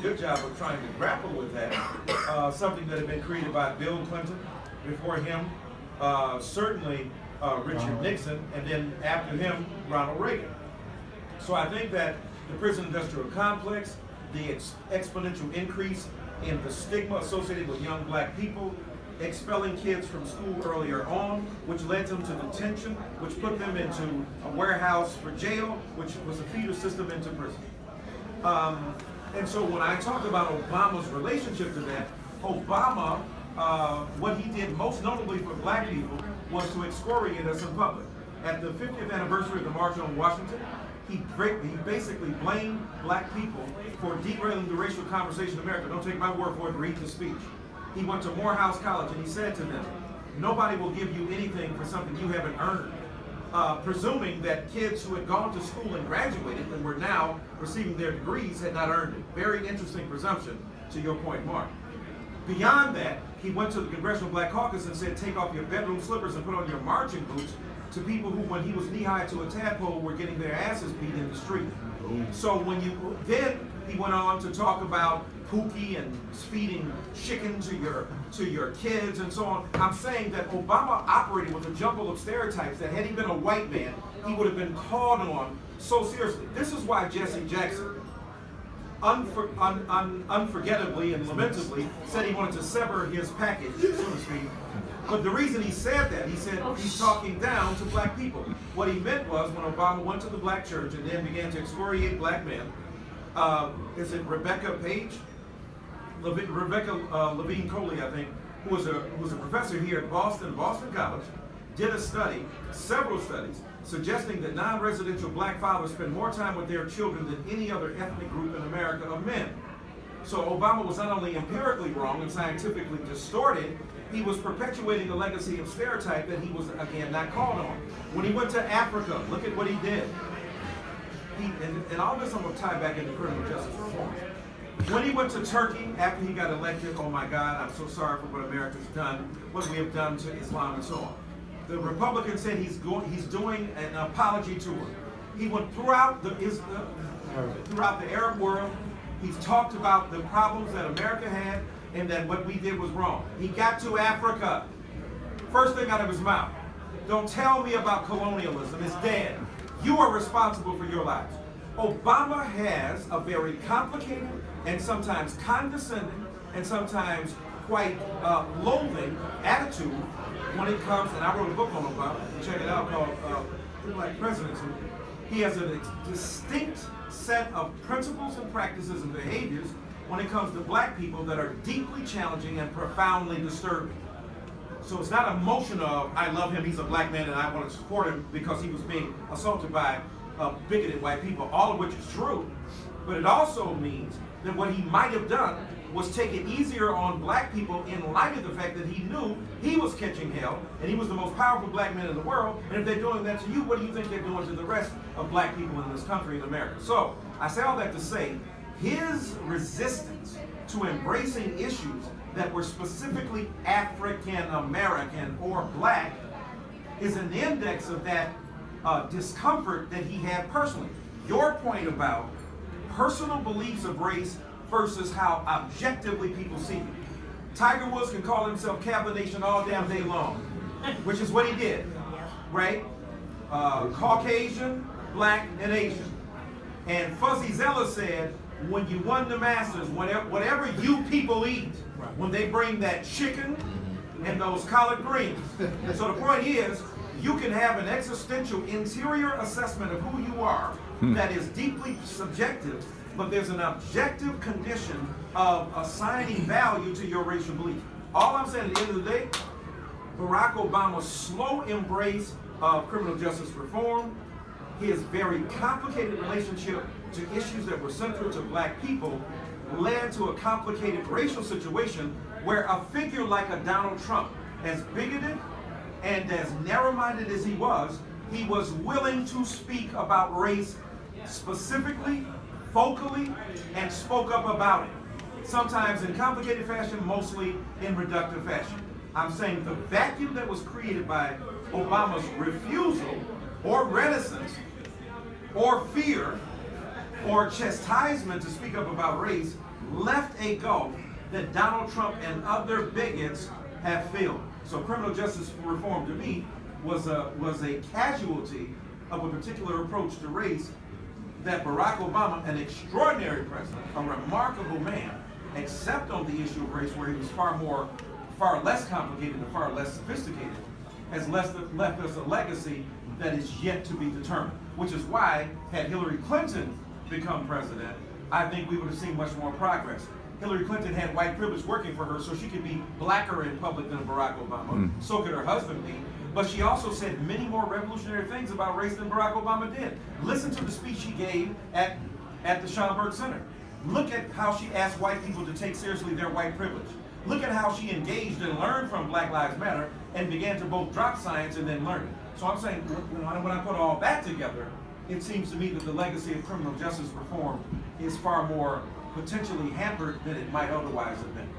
good job of trying to grapple with that. Something that had been created by Bill Clinton, before him, certainly Richard Nixon, and then after him, Ronald Reagan. So I think that the prison industrial complex, the exponential increase in the stigma associated with young black people, expelling kids from school earlier on, which led them to detention, which put them into a warehouse for jail, which was a feeder system into prison. And so when I talk about Obama's relationship to that, Obama, what he did most notably for black people was to excoriate us in public. At the 50th anniversary of the March on Washington, he basically blamed black people for derailing the racial conversation in America. Don't take my word for it, read the speech. He went to Morehouse College and he said to them, nobody will give you anything for something you haven't earned. Presuming that kids who had gone to school and graduated and were now receiving their degrees had not earned it. Very interesting presumption, to your point, Mark. Beyond that, he went to the Congressional Black Caucus and said, take off your bedroom slippers and put on your marching boots, to people who, when he was knee-high to a tadpole, were getting their asses beat in the street. So then he went on to talk about Pookie and feeding chicken to your kids and so on. I'm saying that Obama operated with a jumble of stereotypes that had he been a white man, he would have been called on so seriously. This is why Jesse Jackson unforgettably and lamentably said he wanted to sever his package, so to speak. But the reason he said that, he said he's talking down to black people. What he meant was when Obama went to the black church and then began to excoriate black men, is it Rebecca Page? Rebecca Levine Coley, I think, who was a professor here at Boston College, did a study, several studies, suggesting that non-residential black fathers spend more time with their children than any other ethnic group in America of men. So Obama was not only empirically wrong and scientifically distorted, he was perpetuating a legacy of stereotype that he was, again, not called on. When he went to Africa, look at what he did. And all this I'm going to tie back into criminal justice reform. When he went to Turkey after he got elected, oh my God, I'm so sorry for what America's done, what we have done to Islam and so on. The Republicans said he's doing an apology tour. He went throughout the Arab world. He's talked about the problems that America had and that what we did was wrong. He got to Africa. First thing out of his mouth, don't tell me about colonialism, it's dead. You are responsible for your lives. Obama has a very complicated and sometimes condescending and sometimes quite loathing attitude when it comes, and I wrote a book on Obama, check it out, called The Black Presidency. He has a distinct set of principles and practices and behaviors when it comes to black people that are deeply challenging and profoundly disturbing. So it's not a motion of, I love him, he's a black man, and I want to support him because he was being assaulted by bigoted white people, all of which is true. But it also means that what he might have done was take it easier on black people in light of the fact that he knew he was catching hell and he was the most powerful black man in the world. And if they're doing that to you, what do you think they're doing to the rest of black people in this country, in America? So I say all that to say his resistance to embracing issues that were specifically African American or black is an index of that discomfort that he had personally. Your point about personal beliefs of race versus how objectively people see it. Tiger Woods can call himself Cavalier Nation all damn day long, which is what he did, right? Caucasian, black, and Asian. And Fuzzy Zeller said, when you won the Masters, whatever you people eat, when they bring that chicken and those collard greens. So the point is, you can have an existential interior assessment of who you are that is deeply subjective, but there's an objective condition of assigning value to your racial belief. All I'm saying at the end of the day, Barack Obama's slow embrace of criminal justice reform, his very complicated relationship to issues that were central to black people, led to a complicated racial situation where a figure like a Donald Trump, as bigoted and as narrow-minded as he was willing to speak about race specifically, vocally, and spoke up about it. Sometimes in complicated fashion, mostly in reductive fashion. I'm saying the vacuum that was created by Obama's refusal or reticence or fear or chastisement to speak up about race left a gulf that Donald Trump and other bigots have filled. So criminal justice reform to me was a casualty of a particular approach to race that Barack Obama, an extraordinary president, a remarkable man, except on the issue of race where he was far less complicated and far less sophisticated, has left us a legacy that is yet to be determined. Which is why, had Hillary Clinton become president, I think we would have seen much more progress. Hillary Clinton had white privilege working for her, so she could be blacker in public than Barack Obama. So could her husband be. But she also said many more revolutionary things about race than Barack Obama did. Listen to the speech she gave at the Schomburg Center. Look at how she asked white people to take seriously their white privilege. Look at how she engaged and learned from Black Lives Matter and began to both drop science and then learn it. So I'm saying, when I put all that together, it seems to me that the legacy of criminal justice reform is far more potentially hampered than it might otherwise have been.